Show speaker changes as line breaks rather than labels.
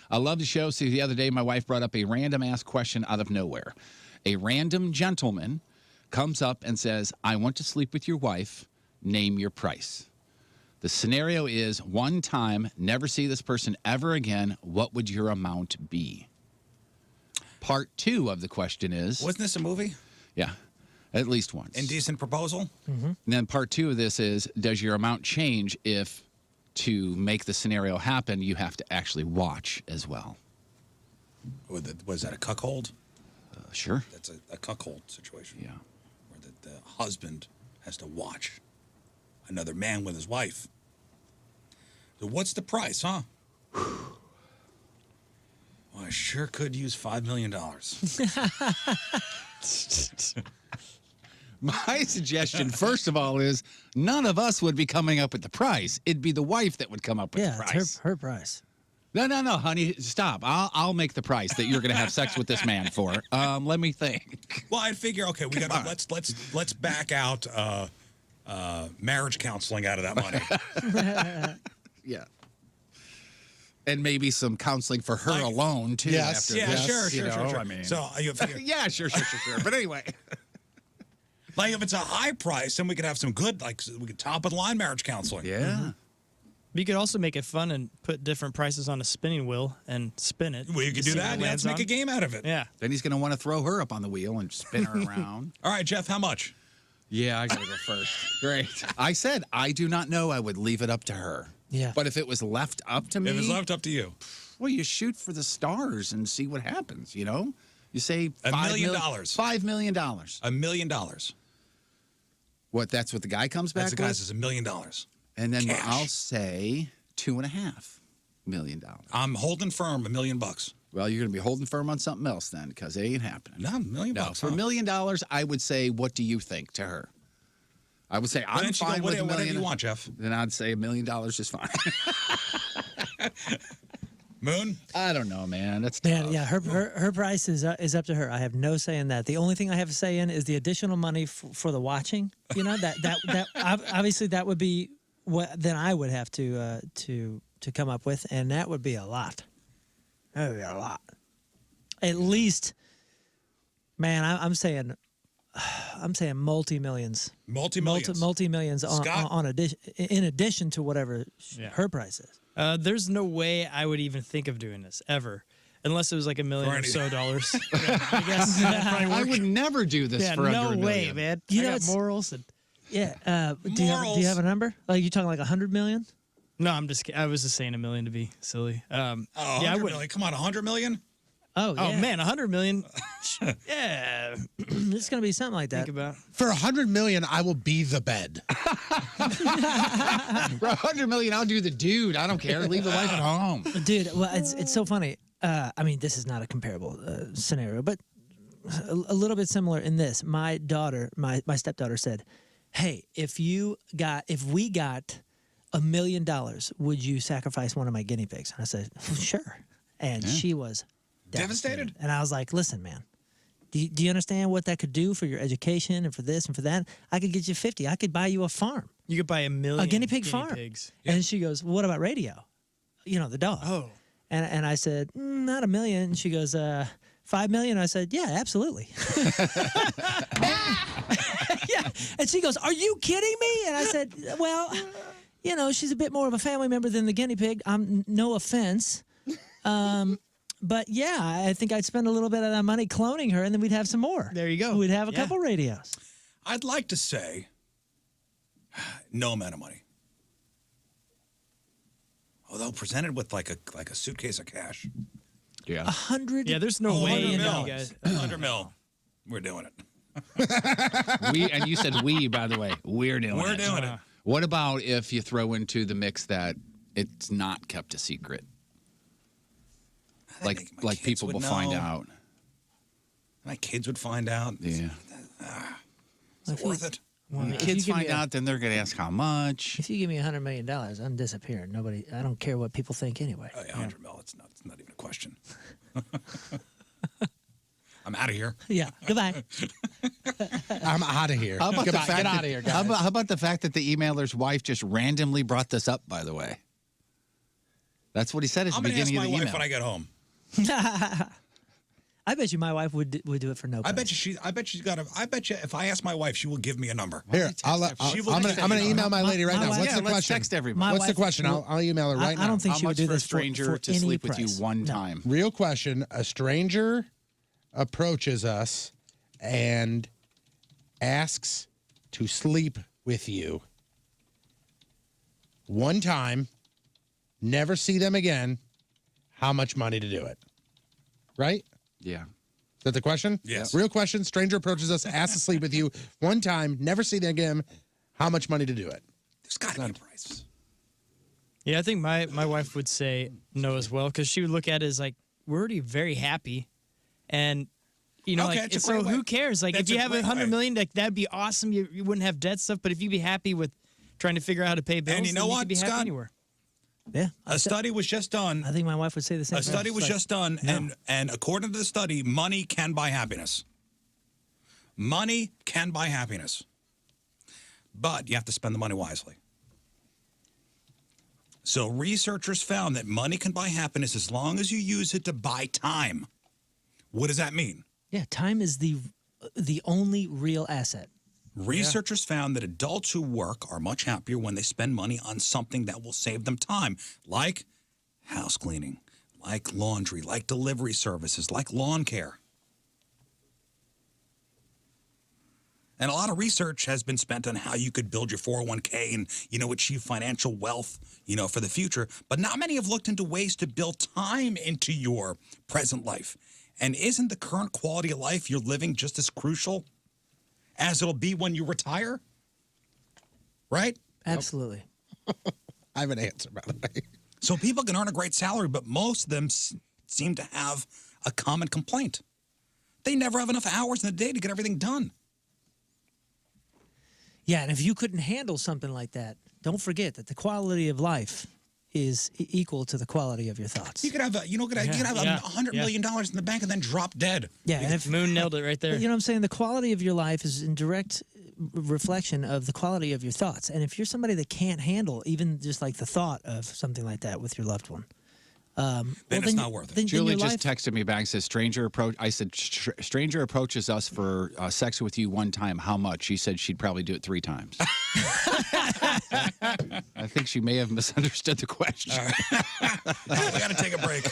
I love the show. See, the other day, my wife brought up a random-ass question out of nowhere. A random gentleman comes up and says, I want to sleep with your wife. Name your price. The scenario is one time, never see this person ever again. What would your amount be? Part 2 of the question is...
Wasn't this a movie?
Yeah, at least once.
Indecent Proposal?
Mm-hmm. And then part 2 of this is, does your amount change if, to make the scenario happen, you have to actually watch as well?
Was that a cuckold?
Sure.
That's a cuckold situation.
Yeah.
Where the husband has to watch another man with his wife. So what's the price, huh? Well, I sure could use $5 million.
My suggestion, first of all, is none of us would be coming up with the price. It'd be the wife that would come up with the price.
Yeah, it's her price.
No, honey, stop. I'll make the price that you're going to have sex with this man for. Let me think.
Well, I'd figure, okay, we got let's back out marriage counseling out of that money.
Yeah. And maybe some counseling for her alone, too.
Yes.
After this,
sure.
I mean.
So you figure,
yeah, sure. But anyway.
Like if it's a high price, then we could have some good, like we could top of the line marriage counseling.
Yeah.
Mm-hmm.
But you could also make it fun and put different prices on a spinning wheel and spin it.
Well, you could do that. Yeah, let's make a game out of it.
Yeah.
Then he's going to want to throw her up on the wheel and spin her around.
All right, Jeff, how much?
Yeah, I got to go first. Great. I said I do not know. I would leave it up to her.
Yeah.
But if it was left up to me.
If it's left up to you.
Well, you shoot for the stars and see what happens, you know? You say
$1 million.
$5 million.
$1 million.
What, that's what the guy comes back
That's the
with?
guy says $1 million.
And then
Cash.
I'll say $2.5 million.
I'm holding firm $1 million.
Well, you're going to be holding firm on something else then, because it ain't happening.
No, $1 million.
For $1 million, I would say, what do you think to her? I would say, I'm fine with $1 million.
Whatever you want, Jeff.
Then I'd say $1 million is fine.
Moon?
I don't know, man. That's tough.
Man, yeah, her price is up to her. I have no say in that. The only thing I have a say in is the additional money for the watching. You know, that obviously that would be what then I would have to come up with, and that would be a lot. That would be a lot. At least, man, I'm saying multi-millions.
Multi-millions.
Multi-millions in addition to whatever her price is.
There's no way I would even think of doing this ever, unless it was like $1 million or so dollars. I guess that'd probably work.
I would never do this for under $1 million.
No way, man.
You
I
know,
got
it's-
morals. And,
Yeah. Do you have a number? Like you talking like 100 million?
no, I'm just kidding. I was just saying $1 million to be silly.
Oh,
yeah, I
100
would.
million. Come on, 100 million?
Oh, yeah.
Oh man, 100 million. Yeah.
It's gonna be something like that.
Think about.
For 100 million, I will be the bed.
For $100 million, I'll do the dude. I don't care. Leave the wife at home.
Dude, well, it's so funny. I mean, this is not a comparable scenario, but a little bit similar in this. My daughter, my stepdaughter said, "Hey, if we got $1 million, would you sacrifice one of my guinea pigs?" And I said, "Sure." And she was
Devastated?
And I was like, "Listen, man, do you understand what that could do for your education and for this and for that? I could get you 50. I could buy you a farm,
You could buy $1 million
a guinea pig farm."
pigs.
And she goes, "What about radio? You know, the dog."
Oh.
And I said, "Not $1 million." And she goes, $5 million. I said, "Yeah, absolutely." Yeah. And she goes, "Are you kidding me?" And I said, "Well, you know, she's a bit more of a family member than the guinea pig. No offense. But yeah, I think I'd spend a little bit of that money cloning her, and then we'd have some more.
There you go.
We'd have a couple radios."
I'd like to say no amount of money. Although presented with like a suitcase of cash.
Yeah.
100.
Yeah, there's no way you
$100
guys.
100 mil. We're doing it.
And you said we, by the way. We're doing it.
We're doing it.
What about if you throw into the mix that it's not kept a secret?
I think my
Like
kids
people
would
will find
know.
out.
My kids would find out.
Yeah.
Is it worth it?
When the
if you
kids
give me
find out, then they're going to ask how much.
If you give me $100 million, I'm disappearing. I don't care what people think anyway.
Oh, yeah, 100 mil. It's not even a question. I'm out of here.
Yeah. Goodbye.
I'm out of here.
How about
Goodbye.
the fact
Get
that,
out of here, guys.
How about the fact that the emailer's wife just randomly brought this up, by the way? That's what he said at the
I'm going to ask
beginning
my
of the
wife
email.
when I get home.
I bet you my wife would do it for no price.
I bet you if I ask my wife, she will give me a number.
Here, I'm going to email my lady right now.
wife-
What's
Yeah,
the
let's
question?
text everybody.
What's the
wife
question?
will-
I'll email her right now.
I don't think
How
she would
much
do
for a
this
stranger
for
to
any
sleep with you
price.
one
No.
time?
Real question. A stranger approaches us and asks to sleep with you one time, never see them again. How much money to do it? Right?
Yeah.
Is that the question?
Yes.
Real question. Stranger approaches us, asks to sleep with you one time, never see them again. How much money to do it?
There's got to be a price.
Yeah, I think my wife would say no as well, because she would look at it as like, we're already very happy, and you know,
Okay,
like,
it's a
so
great way.
who cares? Like,
That's
if you
a
have
great
$100
way.
million, like that'd be awesome. You wouldn't have debt stuff, but if you'd be happy with trying to figure out how to pay bills,
And you know
then
what,
you could be happy
Scott?
anywhere.
Yeah.
A study was just done.
I think my wife would say the same.
A study was just done, and according to the study, money can buy happiness. Money can buy happiness, but you have to spend the money wisely. So researchers found that money can buy happiness as long as you use it to buy time. What does that mean?
Yeah, time is the only real asset.
Researchers found that adults who work are much happier when they spend money on something that will save them time, like house cleaning, like laundry, like delivery services, like lawn care. And a lot of research has been spent on how you could build your 401k and, achieve financial wealth, for the future. But not many have looked into ways to build time into your present life. And isn't the current quality of life you're living just as crucial as it'll be when you retire? Right?
Absolutely.
I have an answer, by the way.
So people can earn a great salary, but most of them seem to have a common complaint. They never have enough hours in the day to get everything done.
Yeah, and if you couldn't handle something like that, don't forget that the quality of life is equal to the quality of your thoughts.
You could have $100 million in the bank and then drop dead.
Yeah, and if
Moon nailed it right there.
you know what I'm saying, the quality of your life is in direct reflection of the quality of your thoughts. And if you're somebody that can't handle even just like the thought of something like that with your loved one,
then it's not worth it.
then
Julie
your
just texted me back and says, I said, stranger approaches us for sex with you one time. How much? She said she'd probably do it 3 times. I think she may have misunderstood the question.
We got to take a break.